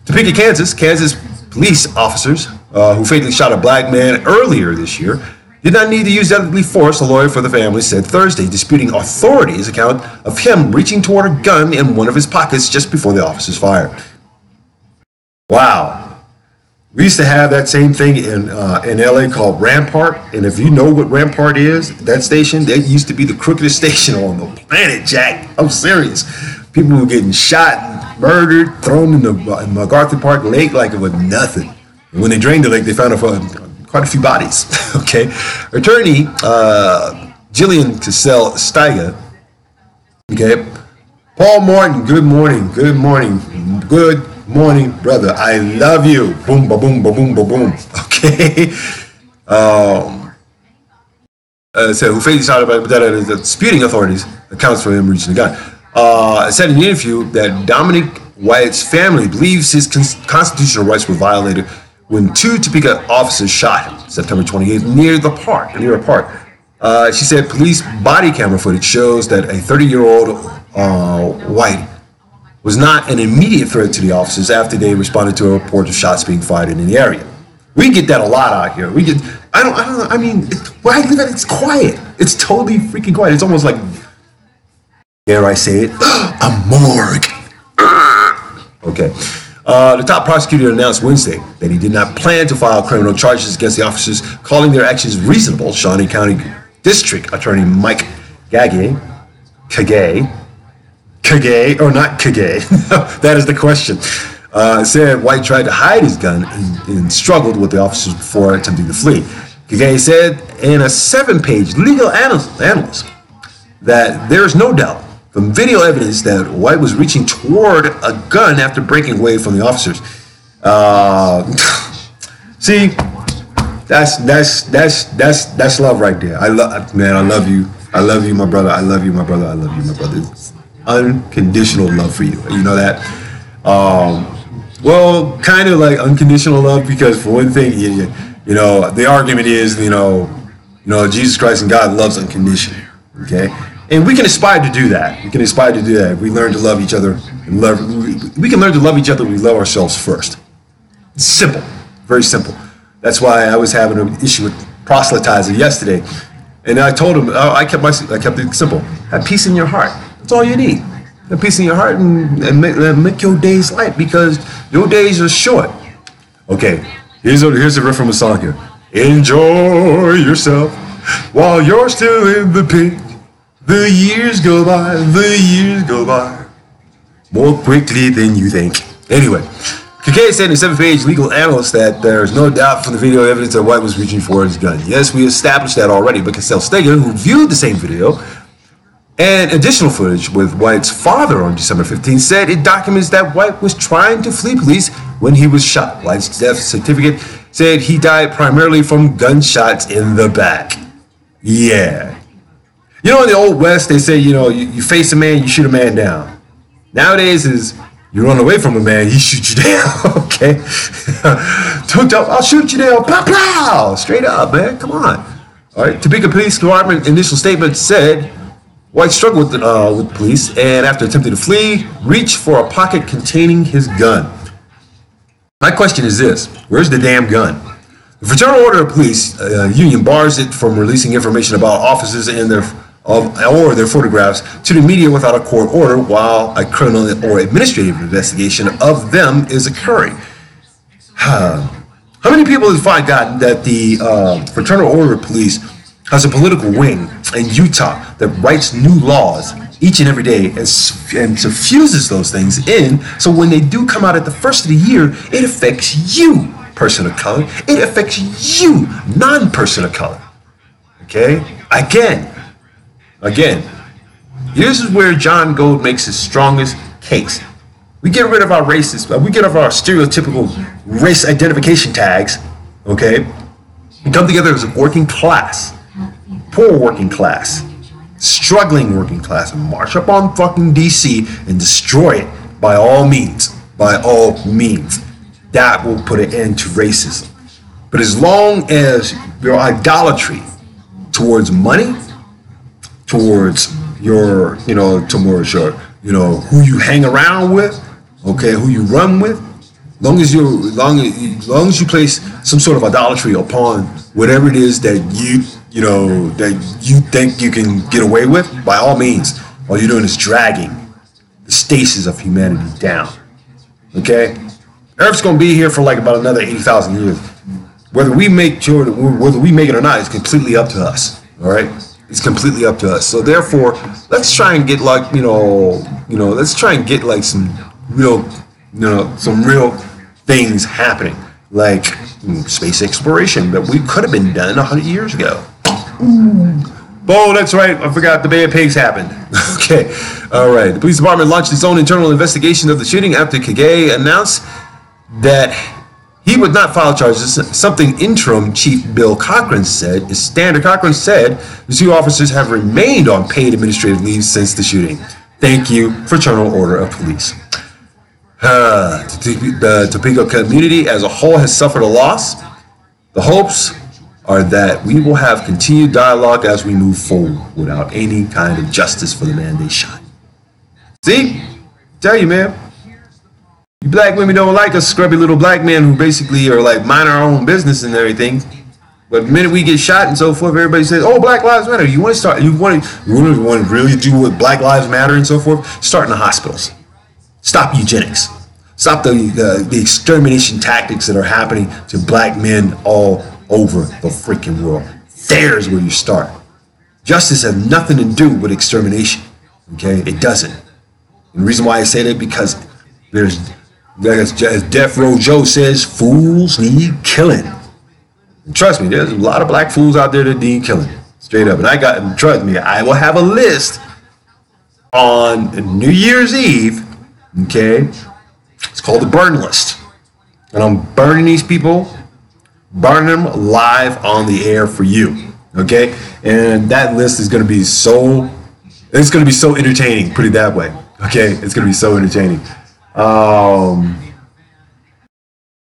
Speaker 1: Topeka, Kansas police officers who fatally shot a black man earlier this year did not need to use deadly force, a lawyer for the family said Thursday, disputing authorities' account of him reaching toward a gun in one of his pockets just before the officers fired. Wow. We used to have that same thing in LA called Rampart, and if you know what Rampart is, that station, that used to be the crookedest station on the planet, Jack. I'm serious. People were getting shot, murdered, thrown in the MacArthur Park Lake like it was nothing. And when they drained the lake, they found quite a few bodies. Okay, attorney Jillian Cassell Steiger. Okay, Paul Martin. Good morning, brother. I love you. Boom, ba boom, ba boom, ba boom. Okay. So who fatally shot about that? Disputing authorities accounts for him reaching the gun. Said in an interview that Dominic Wyatt's family believes his constitutional rights were violated when two Topeka officers shot him September 28th near a park. She said police body camera footage shows that a 30-year-old White was not an immediate threat to the officers after they responded to a report of shots being fired in the area. We get that a lot out here. I mean, where I live at, it's quiet. It's totally freaking quiet. It's almost like, dare I say it, a morgue. Okay. The top prosecutor announced Wednesday that he did not plan to file criminal charges against the officers, calling their actions reasonable. Shawnee County District Attorney Mike Kage, or not Kage, that is the question, said White tried to hide his gun and struggled with the officers before attempting to flee. Kage said in a 7-page legal analysis that there is no doubt from video evidence that White was reaching toward a gun after breaking away from the officers. See, that's love right there. I love you. I love you, my brother. I love you, my brother. I love you, my brother. It's unconditional love for you. You know that? Well, kind of like unconditional love, because for one thing, you know, the argument is, you know, Jesus Christ and God loves unconditionally. Okay. And we can aspire to do that. We can aspire to do that. If we learn to love each other and we can learn to love each other. We love ourselves first. It's simple, very simple. That's why I was having an issue with proselytizing yesterday, and I told him I kept it simple. Have peace in your heart. That's all you need. Have peace in your heart and make your days light, because your days are short. Okay, here's a riff from a song here. Enjoy yourself while you're still in the pit. The years go by more quickly than you think. Anyway, Kage said in a 7-page legal analysis that there's no doubt from the video evidence that White was reaching for his gun. Yes, we established that already, but Cassell Steiger, who viewed the same video and additional footage with White's father on December 15th, said it documents that White was trying to flee police when he was shot. White's death certificate said he died primarily from gunshots in the back. Yeah. You know, in the Old West, they say, you know, you face a man, you shoot a man down. Nowadays is you run away from a man, he shoots you down. Okay? Took up, I'll shoot you down. Pow, pow! Straight up, man. Come on. All right. Topeka Police Department initial statement said White struggled with police and, after attempting to flee, reached for a pocket containing his gun. My question is this: where's the damn gun? The Fraternal Order of Police union bars it from releasing information about officers and their photographs to the media without a court order while a criminal or administrative investigation of them is occurring. How many people have forgotten that the Fraternal Order of Police has a political wing in Utah that writes new laws each and every day and suffuses those things in, so when they do come out at the first of the year, it affects you, person of color. It affects you, non-person of color. Okay? Again, this is where John Gold makes his strongest case. We get rid of our races, we get rid of our stereotypical race identification tags, okay? We come together as a working class, poor working class, struggling working class, and march up on fucking DC and destroy it by all means. By all means. That will put an end to racism. But as long as your idolatry towards money, towards your, towards your, who you hang around with, okay, who you run with. Long as you place some sort of idolatry upon whatever it is that you think you can get away with, by all means, all you're doing is dragging the stasis of humanity down. Okay, Earth's gonna be here for like about another 80,000 years. Whether we make it or not, it's completely up to us. All right, it's completely up to us. So therefore, let's try and get like let's try and get like some real things happening, like space exploration that we could have been done 100 years ago. Oh, that's right. I forgot the Bay of Pigs happened. Okay. All right. The police department launched its own internal investigation of the shooting after Ktng announced that he would not file charges, something interim chief Bill Cochran said is standard. Cochran said the two officers have remained on paid administrative leave since the shooting. Thank you, Fraternal Order of Police. The Topeka community as a whole has suffered a loss. The hopes are that we will have continued dialogue as we move forward without any kind of justice for the man they shot. See? Tell you, man. You black women don't like us scrubby little black men who basically are like mind our own business and everything. But the minute we get shot and so forth, everybody says, "Oh, Black Lives Matter." You want to really do what Black Lives Matter and so forth? Start in the hospitals. Stop eugenics. Stop the extermination tactics that are happening to black men all over the freaking world. There's where you start. Justice has nothing to do with extermination. Okay, it doesn't. And the reason why I say that, because as Death Row Joe says, fools need killing. And trust me, there's a lot of black fools out there that need killing. Straight up. And trust me, I will have a list on New Year's Eve. Okay, it's called the burn list, and I'm burning these people, burning them live on the air for you. Okay, and that list is going to be so entertaining. Put it that way. Okay, it's going to be so entertaining. I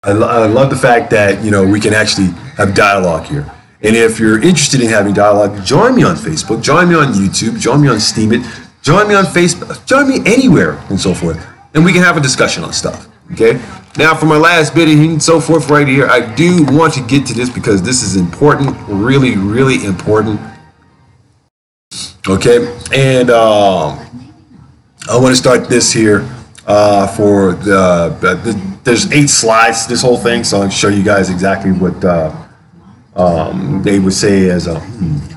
Speaker 1: love the fact that we can actually have dialogue here. And if you're interested in having dialogue, join me on Facebook, join me on YouTube, join me on Steemit, join me on Facebook, join me anywhere and so forth. And we can have a discussion on stuff. Okay. Now for my last bit and so forth right here, I do want to get to this because this is important, really, really important. Okay. And I want to start this here for there's 8 slides to this whole thing, so I'll show you guys exactly what they would say as a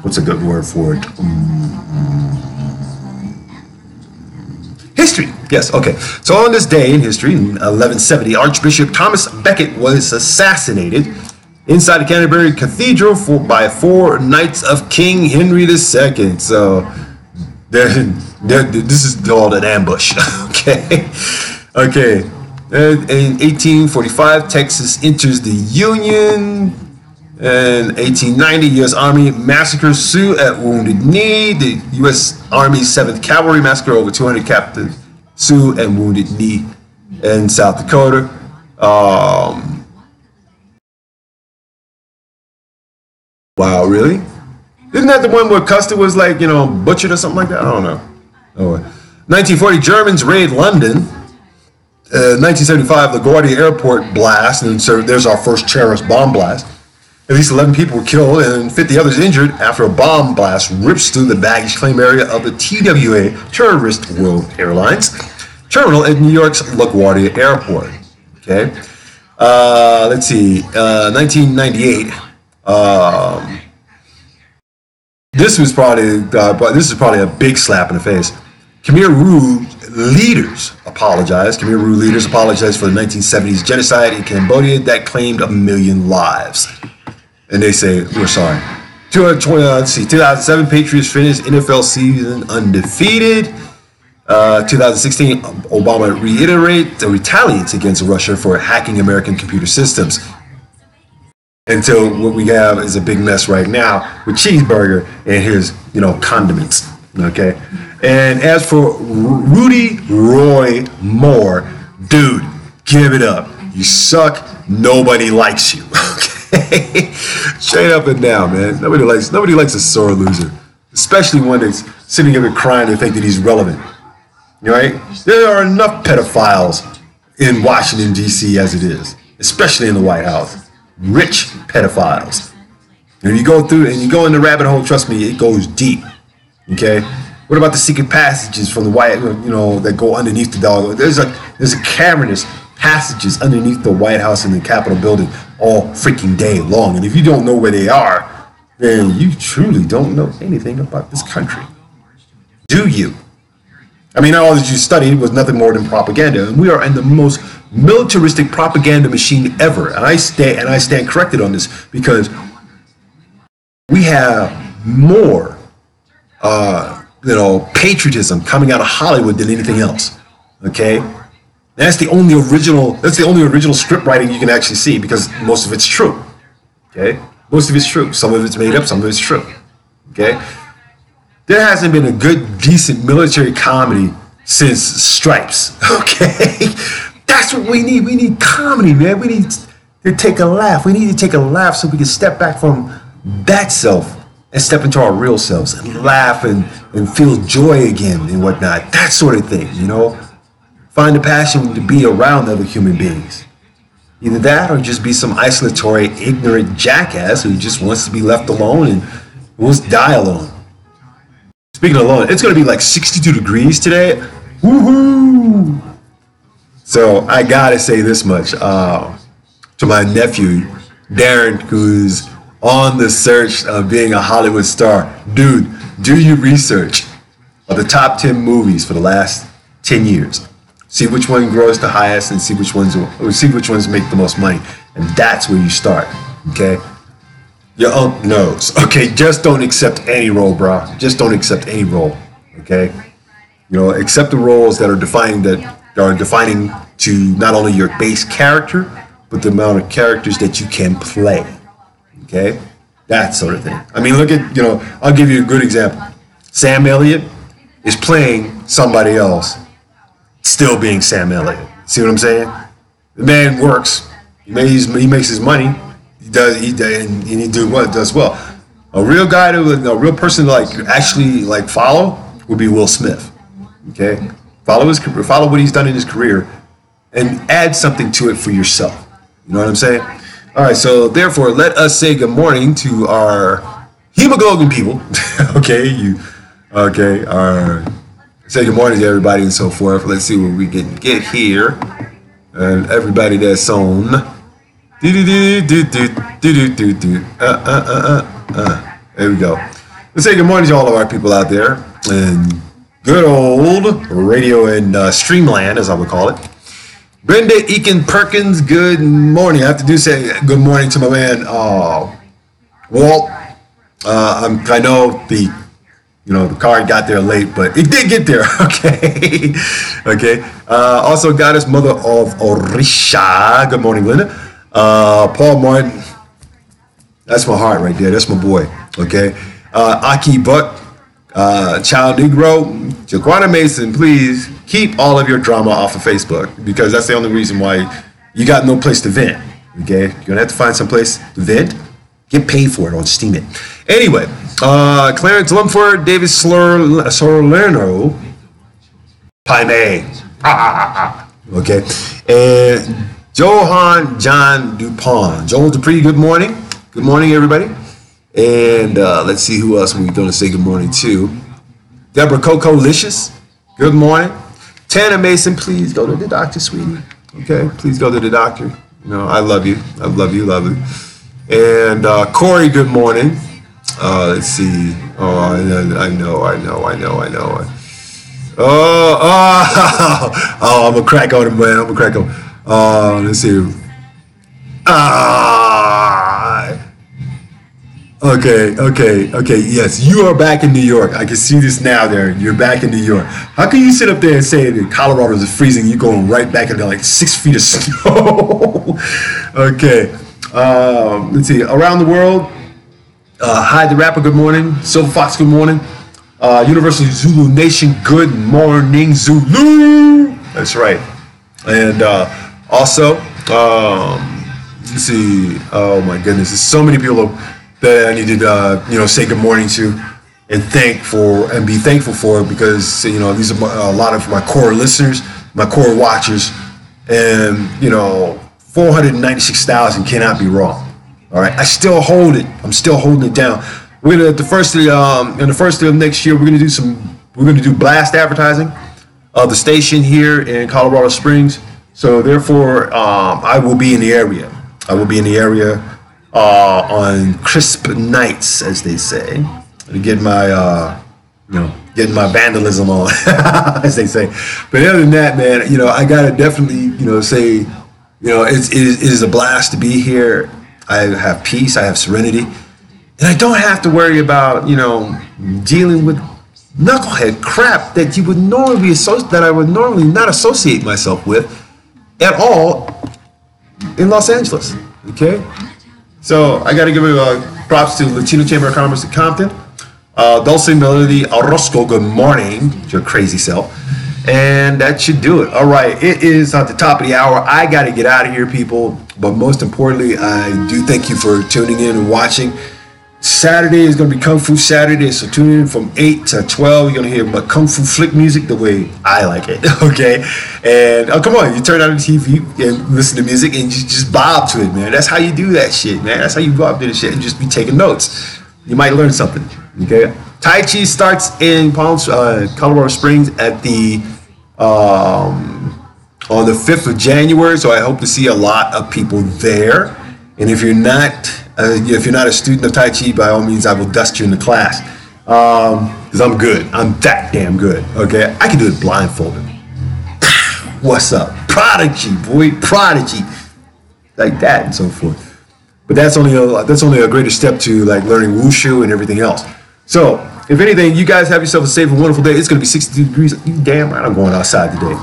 Speaker 1: what's a good word for it? History. Yes, okay. So on this day in history, in 1170, Archbishop Thomas Becket was assassinated inside the Canterbury Cathedral by 4 Knights of King Henry II. So this is called an ambush. Okay. Okay. In 1845, Texas enters the Union. In 1890, U.S. Army massacres Sioux at Wounded Knee. The U.S. Army 7th Cavalry massacre over 200 captive Sioux and Wounded Knee in South Dakota. Wow, really? Isn't that the one where Custer was like, butchered or something like that? I don't know. Oh, 1940, Germans raid London. 1975, LaGuardia Airport blast, and so there's our first terrorist bomb blast. At least 11 people were killed and 50 others injured after a bomb blast rips through the baggage claim area of the TWA Tourist World Airlines terminal at New York's LaGuardia Airport. Okay, let's see, 1998. This is probably a big slap in the face. Khmer Rouge leaders apologized. Khmer Rouge leaders apologized for the 1970s genocide in Cambodia that claimed 1 million lives. And they say, we're sorry. 2007, Patriots finished NFL season undefeated. 2016, Obama retaliates against Russia for hacking American computer systems. Until what we have is a big mess right now with Cheeseburger and his, condiments. Okay. And as for Rudy Roy Moore, dude, give it up. You suck. Nobody likes you. Okay. Straight up and down, man. Nobody likes a sore loser. especially one that's sitting here crying to think that he's relevant. Right? There are enough pedophiles in Washington, D.C. as it is, especially in the White House. Rich pedophiles. And you go through and you go in the rabbit hole, trust me, it goes deep. Okay? What about the secret passages from the White, that go underneath the dog? There's a cavernous passages underneath the White House and the Capitol building all freaking day long. And if you don't know where they are, then you truly don't know anything about this country. Do you? I mean, all that you studied was nothing more than propaganda, and we are in the most militaristic propaganda machine ever. And I stand corrected on this because we have more, patriotism coming out of Hollywood than anything else. Okay, that's the only original script writing you can actually see because most of it's true. Okay, most of it's true. Some of it's made up. Some of it's true. Okay. There hasn't been a good, decent military comedy since Stripes, okay? That's what we need. We need comedy, man. We need to take a laugh. We need to take a laugh so we can step back from that self and step into our real selves and laugh and feel joy again and whatnot. That sort of thing, Find the passion to be around other human beings. Either that or just be some isolatory, ignorant jackass who just wants to be left alone and wants to die alone. Speaking of alone, it's going to be like 62 degrees today. Woohoo! So I got to say this much to my nephew, Darren, who's on the search of being a Hollywood star. Dude, do your research of the top 10 movies for the last 10 years. See which one grows the highest and see which ones make the most money. And that's where you start, okay? Your uncle knows. Okay, just don't accept any role, bro. Just don't accept any role. Okay, accept the roles that are defining to not only your base character, but the amount of characters that you can play. Okay, that sort of thing. I mean, look at I'll give you a good example. Sam Elliott is playing somebody else, still being Sam Elliott. See what I'm saying? The man works. He makes his money. He does well. A real guy a real person to actually follow would be Will Smith. Okay, follow what he's done in his career, and add something to it for yourself. You know what I'm saying? All right. So therefore, let us say good morning to our hemoglobin people. Okay, say good morning to everybody and so forth. Let's see what we can get here, and everybody that's on. There we go. Let's say good morning to all of our people out there in good old radio and Streamland, as I would call it. Brenda Eakin Perkins, good morning. I have to say good morning to my man Walt. I know the car got there late, but it did get there. Okay. Okay. Also, Goddess Mother of Orisha. Good morning, Linda. Paul Martin, that's my heart right there. That's my boy. Okay. Aki Buck, Child Negro, Jaquana Mason, please keep all of your drama off of Facebook because that's the only reason why you got no place to vent. Okay. You're going to have to find some place to vent. Get paid for it on Steam It. Anyway, Clarence Lumford, David Salerno, Paime. Okay. And Johan John Dupont. Joel Dupree, good morning. Good morning, everybody. And let's see who else we're going to say good morning to. Deborah Coco Licious, good morning. Tana Mason, please go to the doctor, sweetie. Okay, please go to the doctor. I love you. I love you, love you. And Corey, good morning. Let's see. Oh, I know. Oh, I'm going to crack on him, man. I'm going to crack on him. Let's see. Okay. Yes, you are back in New York. I can see this now. You're back in New York. How can you sit up there and say that Colorado is freezing? You're going right back into 6 feet of snow. Okay. Let's see. Around the world. Hi, the rapper. Good morning. Silver Fox. Good morning. Universal Zulu Nation. Good morning, Zulu. That's right. And also, let's see. Oh my goodness, there's so many people that I need to, say good morning to. and be thankful for it, because you know, these are a lot of my core listeners, my core watchers, and you know, 496,000 cannot be wrong. All right, I still hold it. I'm still holding it down. We're gonna in the first of next year, we're gonna do blast advertising of the station here in Colorado Springs. So therefore, I will be in the area. I will be in the area on crisp nights, as they say, to get my getting my vandalism on, as they say. But other than that, man, you know, I gotta definitely, you know, say, you know, it is a blast to be here. I have peace, I have serenity, and I don't have to worry about, you know, dealing with knucklehead crap that you would normally that I would normally not associate myself with at all in Los Angeles. Okay, so I got to give props to Latino Chamber of Commerce at Compton, Dulce Melody Orozco. Good morning, your crazy self. And that should do it. All right, it is at the top of the hour. I got to get out of here, people. But most importantly, I do thank you for tuning in and watching. Saturday is going to be Kung Fu Saturday, so tune in from 8 to 12. You're going to hear my Kung Fu flick music the way I like it, okay? And come on, you turn on the TV and listen to music and just bob to it, man. That's how you do that shit, man. That's how you bob to the shit and just be taking notes. You might learn something, okay? Tai Chi starts in Colorado Springs at the on the 5th of January, so I hope to see a lot of people there. And if you're not a student of Tai Chi, by all means, I will dust you in the class, because I'm good. I'm that damn good. Okay, I can do it blindfolded. What's up, prodigy, boy, prodigy, like that and so forth. But that's only a greater step to like learning wushu and everything else. So, if anything, you guys have yourself a safe and wonderful day. It's going to be 62 degrees. You damn right I'm going outside today.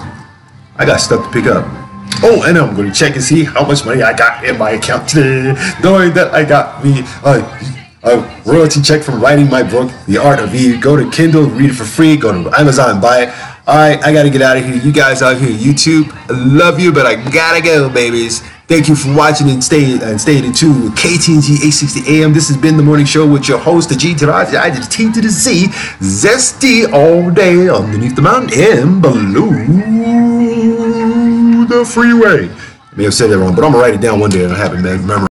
Speaker 1: I got stuff to pick up. Oh, and I'm going to check and see how much money I got in my account today. Knowing that I got me a royalty check from writing my book, The Art of Eve. Go to Kindle, read it for free. Go to Amazon, buy it. All right, I got to get out of here. You guys out here, YouTube, I love you, but I got to go, babies. Thank you for watching and staying into KTNG 860 AM. This has been the morning show with your host, the G to the I to the T to the Z, zesty all day underneath the mountain and below the freeway. I may have said that wrong, but I'm gonna write it down one day and I'll have it memorized.